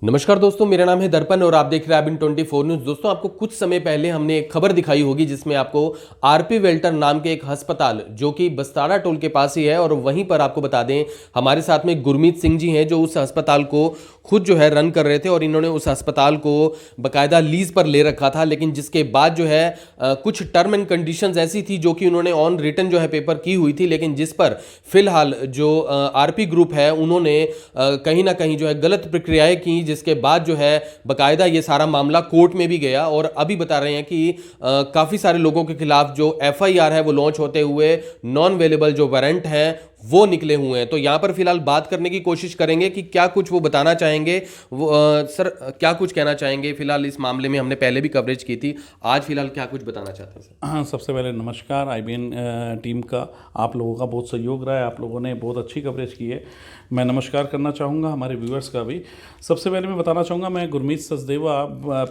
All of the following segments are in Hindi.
नमस्कार दोस्तों, मेरा नाम है दर्पण और आप देख रहे हैं IBN24 न्यूज़। दोस्तों, आपको कुछ समय पहले हमने एक खबर दिखाई होगी जिसमें आपको आरपी वेल्टर नाम के एक अस्पताल जो कि बस्तारा टोल के पास ही है, और वहीं पर आपको बता दें हमारे साथ में गुरमीत सिंह जी हैं जो उस अस्पताल को खुद जो है रन कर रहे थे, और इन्होंने उस अस्पताल को बाकायदा लीज पर ले रखा था। लेकिन जिसके बाद जो है कुछ टर्म एंड कंडीशंस ऐसी थी जो कि उन्होंने ऑन रिटन जो है पेपर की हुई थी, लेकिन जिस पर फिलहाल जो आरपी ग्रुप है उन्होंने कहीं ना कहीं जो है गलत प्रक्रियाएं की, जिसके बाद जो है बकायदा ये सारा मामला कोर्ट में भी गया। और अभी बता रहे हैं कि काफ़ी सारे लोगों के खिलाफ जो एफआईआर है वो लॉन्च होते हुए नॉन अवेलेबल जो वारंट हैं वो निकले हुए हैं। तो यहां पर फिलहाल बात करने की कोशिश करेंगे कि क्या कुछ वो बताना चाहेंगे। वो सर, क्या कुछ कहना चाहेंगे फिलहाल इस मामले में? हमने पहले भी कवरेज की थी, आज फिलहाल क्या कुछ बताना चाहते हैं सर? हाँ, सबसे पहले नमस्कार। IBN टीम का आप लोगों का बहुत सहयोग रहा है, आप लोगों ने बहुत अच्छी कवरेज की है। मैं नमस्कार करना चाहूँगा हमारे व्यूअर्स का भी। सबसे पहले मैं बताना चाहूँगा, मैं गुरमीत सचदेवा,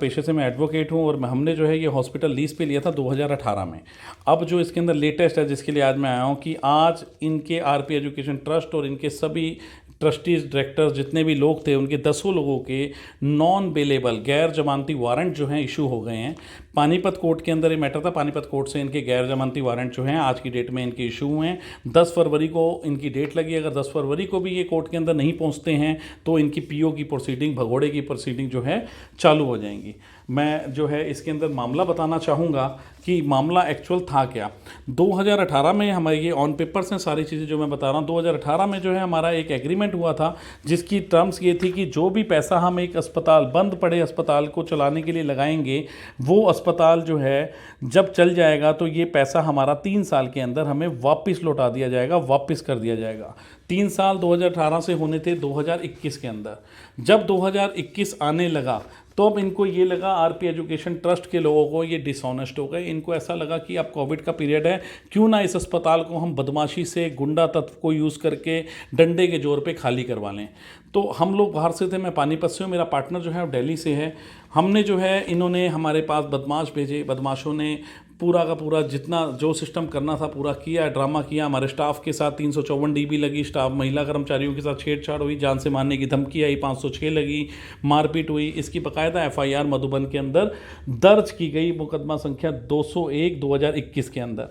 पेशे से मैं एडवोकेट हूँ, और हमने जो है ये हॉस्पिटल लीज पे लिया था 2018 में। अब जो इसके अंदर लेटेस्ट है जिसके लिए आज मैं आया हूँ कि आज इनके आरपी एजुकेशन ट्रस्ट और इनके सभी ट्रस्टीज, डायरेक्टर्स, जितने भी लोग थे, उनके 10 लोगों के नॉन बेलेबल गैर जमानती वारंट जो हैं इशू हो गए हैं। पानीपत कोर्ट के अंदर ये मैटर था, पानीपत कोर्ट से इनके गैर जमानती वारंट जो हैं आज की डेट में इनके इशू हुए हैं। 10 फरवरी को इनकी डेट लगी। अगर 10 फरवरी को भी ये कोर्ट के अंदर नहीं पहुंचते हैं तो इनकी पीओ की प्रोसीडिंग, भगोड़े की प्रोसीडिंग जो है चालू हो जाएंगी। मैं जो है इसके अंदर मामला बताना चाहूँगा कि मामला एक्चुअल था क्या। 2018 में हमारे ये ऑन पेपर्स हैं सारी चीज़ें जो मैं बता रहा हूँ। 2018 में जो है हमारा एक एग्रीमेंट हुआ था जिसकी टर्म्स ये थी कि जो भी पैसा हम एक अस्पताल, बंद पड़े अस्पताल को चलाने के लिए लगाएंगे, वो अस्पताल जो है जब चल जाएगा तो ये पैसा हमारा 3 साल के अंदर हमें वापस लौटा दिया जाएगा, वापस कर दिया जाएगा। 3 साल 2018 से होने थे 2021 के अंदर। जब 2021 आने लगा तो अब इनको ये लगा, आरपी एजुकेशन ट्रस्ट के लोगों को ये डिसऑनेस्ट हो गए। इनको ऐसा लगा कि अब कोविड का पीरियड है, क्यों ना इस अस्पताल को हम बदमाशी से, गुंडा तत्व को यूज़ करके डंडे के जोर पे खाली करवा लें। तो हम लोग बाहर से थे, मैं पानीपत से हूँ, मेरा पार्टनर जो है दिल्ली से है। हमने जो है, इन्होंने हमारे पास बदमाश भेजे, बदमाशों ने पूरा का पूरा जितना जो सिस्टम करना था पूरा किया, ड्रामा किया। हमारे स्टाफ के साथ 354 DB लगी, स्टाफ महिला कर्मचारियों के साथ छेड़छाड़ हुई, जान से मारने की धमकी आई, 506 लगी, मारपीट हुई। इसकी बाकायदा एफआईआर मधुबन के अंदर दर्ज की गई, मुकदमा संख्या 201 2021 के अंदर।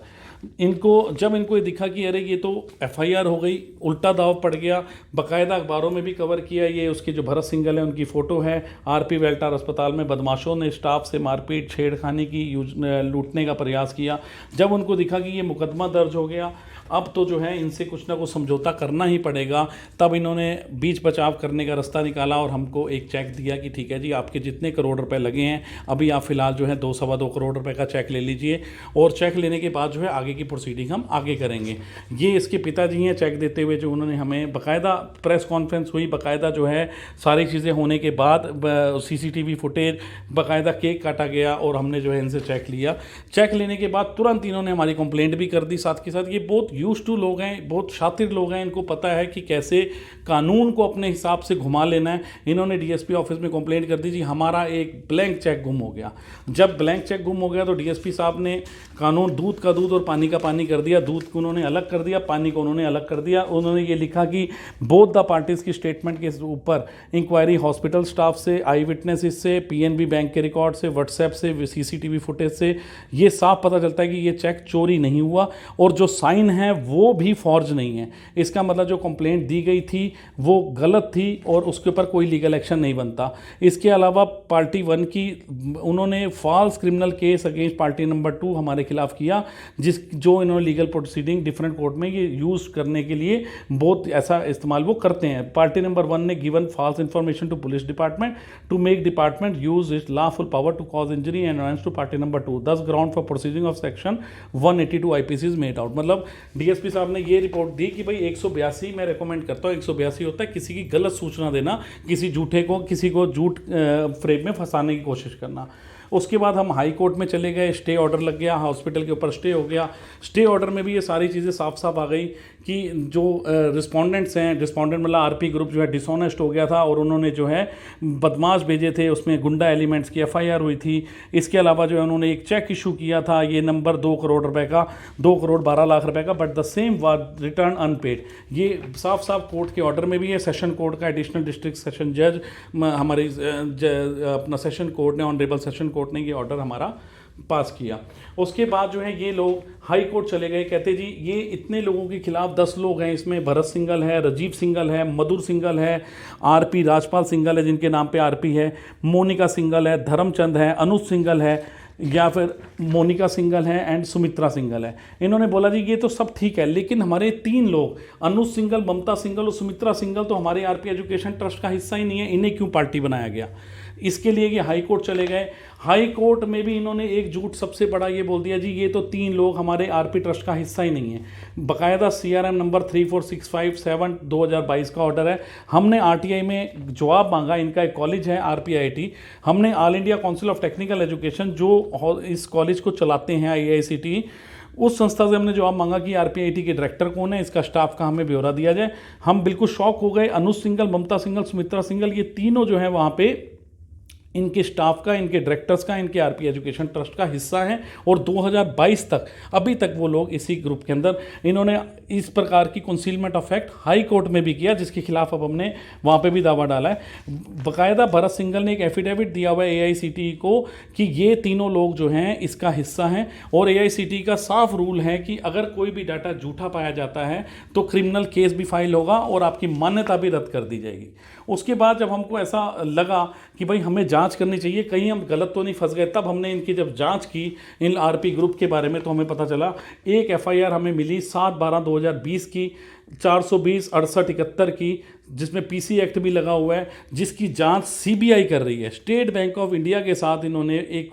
जब इनको ये दिखा कि अरे ये तो एफआईआर हो गई, उल्टा दाव पड़ गया, बाकायदा अखबारों में भी कवर किया। ये उसके जो भरत सिंघल है उनकी फ़ोटो है, आरपी वेल्टार अस्पताल में बदमाशों ने स्टाफ से मारपीट, छेड़खानी की, लूटने का प्रयास किया। जब उनको दिखा कि ये मुकदमा दर्ज हो गया, अब तो जो है इनसे कुछ ना कुछ समझौता करना ही पड़ेगा, तब इन्होंने बीच बचाव करने का रास्ता निकाला और हमको एक चेक दिया कि ठीक है जी, आपके जितने करोड़ रुपए लगे हैं अभी आप फिलहाल जो है 2-2.25 करोड़ रुपए का चेक ले लीजिए, और चेक लेने के बाद जो है आगे की प्रोसीडिंग हम आगे करेंगे। ये इसके पिताजी हैं चेक देते हुए, जो उन्होंने हमें बाकायदा प्रेस कॉन्फ्रेंस हुई, बाकायदा जो है सारी चीज़ें होने के बाद CCTV फुटेज, बाकायदा केक काटा गया, और हमने जो है इनसे चेक लिया। चेक लेने के बाद तुरंत इन्होंने हमारी कंप्लेंट भी कर दी साथ के साथ। ये बहुत यूज्ड टू लोग हैं, बहुत शातिर लोग हैं, इनको पता है कि कैसे कानून को अपने हिसाब से घुमा लेना है। इन्होंने DSP ऑफिस में कंप्लेंट कर दी, जी हमारा एक ब्लैंक चेक गुम हो गया। जब ब्लैंक चेक गुम हो गया तो DSP साहब ने कानून दूध का दूध और पानी का पानी कर दिया। दूध को उन्होंने अलग कर दिया, पानी को उन्होंने अलग कर दिया। उन्होंने ये लिखा कि बोथ द पार्टीज की स्टेटमेंट के ऊपर इंक्वायरी हॉस्पिटल स्टाफ से, आई विटनेसेस से, PNB बैंक के रिकॉर्ड से, व्हाट्सएप से, CCTV फुटेज से ये साफ पता चलता है कि ये चेक चोरी नहीं हुआ, और जो साइन है वो भी फॉर्ज नहीं है। इसका मतलब जो कंप्लेंट दी गई थी वो गलत थी और उसके ऊपर कोई लीगल एक्शन नहीं बनता। इसके अलावा पार्टी 1 की उन्होंने false criminal case against party number 2 हमारे खिलाफ किया, जो इन्होंने लीगल प्रोसीडिंग डिफरेंट कोर्ट में ये यूज़ करने के लिए बहुत ऐसा इस्तेमाल वो करते हैं। पार्टी नंबर 1 ने given false information to police department to make department use its lawful power to cause injury and annoyance to party number 2, thus ground for proceeding of section 182 IPC is made out. मतलब DSP साहब ने ये रिपोर्ट दी कि भाई 182, मैं रेकमेंड करता हूँ 182 होता है किसी की गलत सूचना देना, किसी झूठे को, किसी को झूठ फ्रेम में फंसाने की कोशिश करना। उसके बाद हम हाई कोर्ट में चले गए, स्टे ऑर्डर लग गया, हॉस्पिटल के ऊपर स्टे हो गया। स्टे ऑर्डर में भी ये सारी चीज़ें साफ साफ आ गई कि जो रिस्पोंडेंट्स हैं, रिस्पोंडेंट मतलब आरपी ग्रुप जो है डिसऑनेस्ट हो गया था और उन्होंने जो है बदमाश भेजे थे, उसमें गुंडा एलिमेंट्स की एफआईआर हुई थी। इसके अलावा जो है उन्होंने एक चेक इशू किया था, ये नंबर 2 करोड़ रुपए का, 2 करोड़ 12 लाख रुपए का, but the same was return unpaid. ये साफ साफ कोर्ट के ऑर्डर में भी है। सेशन कोर्ट का एडिशनल डिस्ट्रिक्ट सेशन जज हमारी अपना सेशन कोर्ट ने, ऑनरेबल सेशन कोर्ट ने ये ऑर्डर हमारा पास किया। उसके बाद जो है ये लोग हाई कोर्ट चले गए, कहते जी ये इतने लोगों के खिलाफ 10 लोग हैं, इसमें भरत सिंघल है, राजीव सिंघल है, मधुर सिंघल है, आरपी राजपाल सिंघल है जिनके नाम पे आरपी है, मोनिका सिंघल है, धर्मचंद है, अनुज सिंघल है, या फिर मोनिका सिंघल है एंड सुमित्रा सिंघल है। इन्होंने बोला जी ये तो सब ठीक है, लेकिन हमारे 3 लोग अनुज सिंघल, ममता सिंघल और सुमित्रा सिंघल तो हमारे आरपी एजुकेशन ट्रस्ट का हिस्सा ही नहीं है, इन्हें क्यों पार्टी बनाया गया। इसके लिए ये हाई कोर्ट चले गए। हाई कोर्ट में भी इन्होंने एक झूठ सबसे बड़ा ये बोल दिया जी ये तो 3 लोग हमारे आरपी ट्रस्ट का हिस्सा ही नहीं है। बाकायदा CRM नंबर 34657 2022 का ऑर्डर है। हमने RTI में जवाब मांगा, इनका एक कॉलेज है RPIT, हमने all India council of technical education जो इस कॉलेज को चलाते हैं IICT, उस संस्था से हमने जवाब मांगा कि RPIT के डायरेक्टर कौन है, इसका स्टाफ का हमें ब्यौरा दिया जाए। हम बिल्कुल शॉक हो गए। अनुज सिंघल, ममता सिंघल, सुमित्रा सिंघल ये तीनों जो हैं वहाँ पे इनके स्टाफ का, इनके डायरेक्टर्स का, इनके आरपी एजुकेशन ट्रस्ट का हिस्सा हैं और 2022 तक अभी तक वो लोग इसी ग्रुप के अंदर। इन्होंने इस प्रकार की concealment of fact high court में भी किया, जिसके खिलाफ अब हमने वहाँ पे भी दावा डाला है। बाकायदा भरत सिंघल ने एक एफिडेविट दिया हुआ है AICTE को कि ये तीनों लोग जो हैं इसका हिस्सा हैं, और AICTE का साफ रूल है कि अगर कोई भी डाटा झूठा पाया जाता है तो क्रिमिनल केस भी फाइल होगा और आपकी मान्यता भी रद्द कर दी जाएगी। उसके बाद जब हमको ऐसा लगा कि भाई हमें जांच करनी चाहिए, कहीं हम गलत तो नहीं फंस गए, तब हमने इनकी जब जांच की इन आरपी ग्रुप के बारे में तो हमें पता चला एक FIR हमें मिली 7/12/2020 की, 420 68 71 की, जिसमें PC एक्ट भी लगा हुआ है, जिसकी जांच CBI कर रही है। स्टेट बैंक ऑफ इंडिया के साथ इन्होंने एक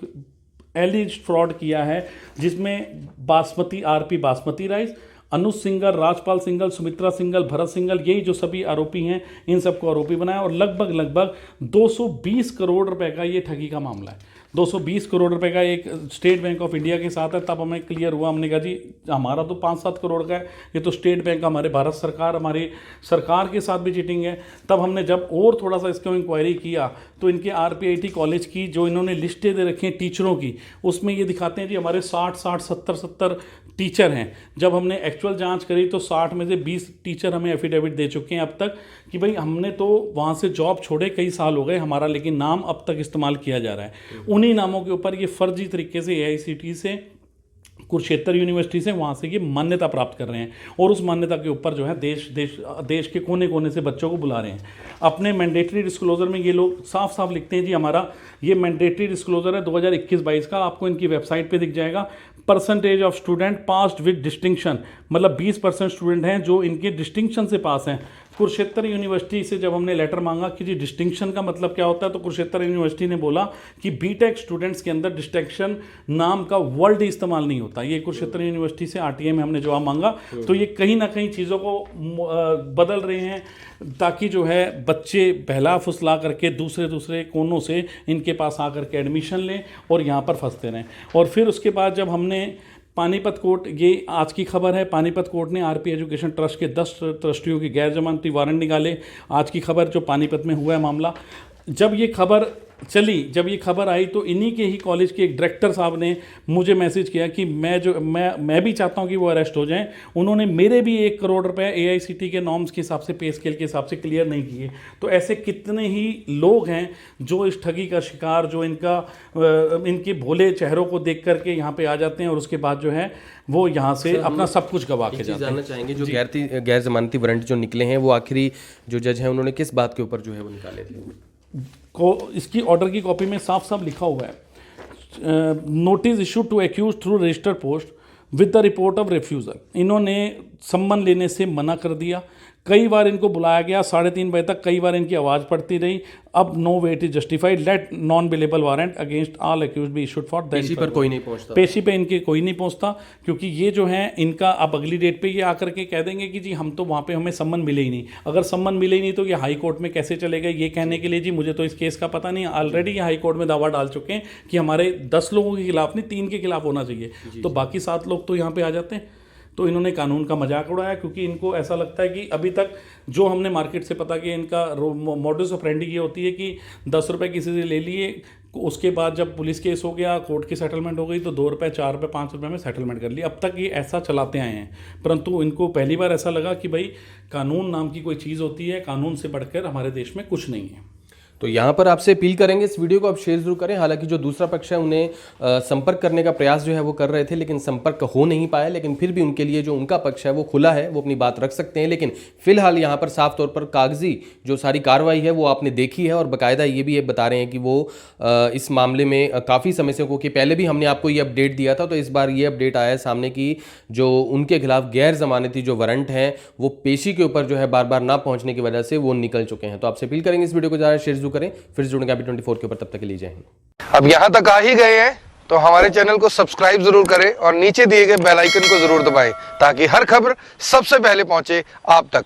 एलिज्ड फ्रॉड किया है, जिसमें बासमती आरपी बासमती राइस, अनुज सिंघल, राजपाल सिंघल, सुमित्रा सिंघल, भरत सिंघल, यही जो सभी आरोपी हैं इन सबको आरोपी बनाया, और लगभग 220 करोड़ रुपए का ये ठगी का मामला है। 220 करोड़ रुपए का एक स्टेट बैंक ऑफ इंडिया के साथ है। तब हमें क्लियर हुआ, हमने कहा जी हमारा तो 5-7 करोड़ का है, ये तो स्टेट बैंक, हमारे भारत सरकार, हमारी सरकार के साथ भी चीटिंग है। तब हमने जब और थोड़ा सा इसको इंक्वायरी किया तो इनके RPIT कॉलेज की जो इन्होंने लिस्टें दे रखी हैं टीचरों की, उसमें ये दिखाते हैं जी हमारे 60 70 टीचर हैं। जब हमने एक्चुअल जांच करी तो 60 में से 20 टीचर हमें एफिडेविट दे चुके हैं अब तक कि भाई हमने तो वहाँ से जॉब छोड़े कई साल हो गए हमारा, लेकिन नाम अब तक इस्तेमाल किया जा रहा है। उन्हीं नामों के ऊपर ये फर्जी तरीके से AICTE से, कुरुक्षेत्र यूनिवर्सिटी से, वहाँ से ये मान्यता प्राप्त कर रहे हैं, और उस मान्यता के ऊपर जो है देश के कोने कोने से बच्चों को बुला रहे हैं। अपने मैंडेटरी डिस्क्लोजर में ये लोग साफ साफ लिखते हैं जी हमारा ये मैंडेटरी डिस्क्लोजर है 2021-22 का, आपको इनकी वेबसाइट पे दिख जाएगा। Percentage of student passed with distinction, मतलब 20% स्टूडेंट हैं जो इनके डिस्टिंक्शन से पास हैं। कुरुक्षेत्र यूनिवर्सिटी से जब हमने लेटर मांगा कि जी डिस्टिंक्शन का मतलब क्या होता है, तो कुरुक्षेत्र यूनिवर्सिटी ने बोला कि BTech स्टूडेंट्स के अंदर डिस्टिंक्शन नाम का वर्ड इस्तेमाल नहीं होता। ये कुरुक्षेत्र यूनिवर्सिटी से RTI में हमने जवाब मांगा, तो ये कहीं ना कहीं चीज़ों को बदल रहे हैं ताकि जो है बच्चे बहला फुसला करके दूसरे कोनों से इनके पास आकर के एडमिशन लें और यहाँ पर फंसते रहें। और फिर उसके बाद जब हमने पानीपत कोर्ट, ये आज की खबर है, पानीपत कोर्ट ने आरपी एजुकेशन ट्रस्ट के 10 ट्रस्टियों की गैर जमानती वारंट निकाले। आज की खबर जो पानीपत में हुआ है मामला, जब ये खबर चली, जब ये खबर आई तो इन्हीं के ही कॉलेज के एक डायरेक्टर साहब ने मुझे मैसेज किया कि मैं भी चाहता हूं कि वो अरेस्ट हो जाएं। उन्होंने मेरे भी 1 करोड़ रुपए AICTE के नॉर्म्स के हिसाब से, पे स्केल के हिसाब से क्लियर नहीं किए। तो ऐसे कितने ही लोग हैं जो इस ठगी का शिकार, जो इनके भोले चेहरों को देख करके यहाँ पे आ जाते हैं और उसके बाद जो है वो यहाँ से अपना सब कुछ गवा के जाते हैं। जानना चाहेंगे जो गैर जमानती वारंट जो निकले हैं वो आखिरी जो जज हैं उन्होंने किस बात के ऊपर जो है वो निकाले थे? इसकी ऑर्डर की कॉपी में साफ साफ लिखा हुआ है, notice issue to accuse through registered post with the report of refusal. इन्होंने सम्मन लेने से मना कर दिया। कई बार इनको बुलाया गया 3:30 बजे तक, कई बार इनकी आवाज़ पड़ती रही। अब no wait is justified, let non bailable warrant against all accuse be issued for that. पेशी पर कोई नहीं पहुंचता, पेशी पे इनके कोई नहीं पहुंचता, क्योंकि ये जो है इनका अब अगली डेट पे ये आकर के कह देंगे कि जी हम तो वहाँ पे हमें सम्मन मिले ही नहीं। अगर सम्मन मिले ही नहीं तो ये हाई कोर्ट में कैसे चले गए ये कहने के लिए जी मुझे तो इस केस का पता नहीं। ऑलरेडी ये हाई कोर्ट में दावा डाल चुके हैं कि हमारे 10 लोगों के खिलाफ नहीं, 3 के खिलाफ होना चाहिए, तो बाकी 7 लोग तो यहाँ पे आ जाते हैं। तो इन्होंने कानून का मजाक उड़ाया, क्योंकि इनको ऐसा लगता है कि अभी तक जो हमने मार्केट से पता किया, इनका मॉडस ऑपरेंडी ये होती है कि 10 रुपये किसी से ले लिए, उसके बाद जब पुलिस केस हो गया, कोर्ट की सेटलमेंट हो गई, तो 2 रुपये, 4 रुपये, 5 रुपये में सेटलमेंट कर ली। अब तक ये ऐसा चलाते आए हैं, परंतु इनको पहली बार ऐसा लगा कि भाई कानून नाम की कोई चीज़ होती है, कानून से बढ़कर हमारे देश में कुछ नहीं है। तो यहाँ पर आपसे अपील करेंगे, इस वीडियो को आप शेयर जरूर करें। हालांकि जो दूसरा पक्ष है उन्हें संपर्क करने का प्रयास जो है वो कर रहे थे, लेकिन संपर्क हो नहीं पाया। लेकिन फिर भी उनके लिए जो उनका पक्ष है वो खुला है, वो अपनी बात रख सकते हैं। लेकिन फिलहाल यहाँ पर साफ तौर पर कागजी जो सारी कार्रवाई है वो आपने देखी है, और बाकायदा ये भी बता रहे हैं कि वो इस मामले में काफ़ी समय से, क्योंकि पहले भी हमने आपको ये अपडेट दिया था, तो इस बार ये अपडेट आया है सामने की जो उनके खिलाफ गैर जमानती जो वारंट हैं वो पेशी के ऊपर जो है बार बार ना पहुंचने की वजह से वो निकल चुके हैं। तो आपसे अपील करेंगे इस वीडियो को ज़्यादा शेयर जरूर करें। फिर जुड़ेंगे Abbey24 के ऊपर, तब तक के लिए जय हिंद। अब यहाँ तक आ ही गए हैं तो हमारे चैनल को सब्सक्राइब जरूर करें और नीचे दिए गए बेल आइकन को जरूर दबाएं, ताकि हर खबर सबसे पहले पहुंचे आप तक।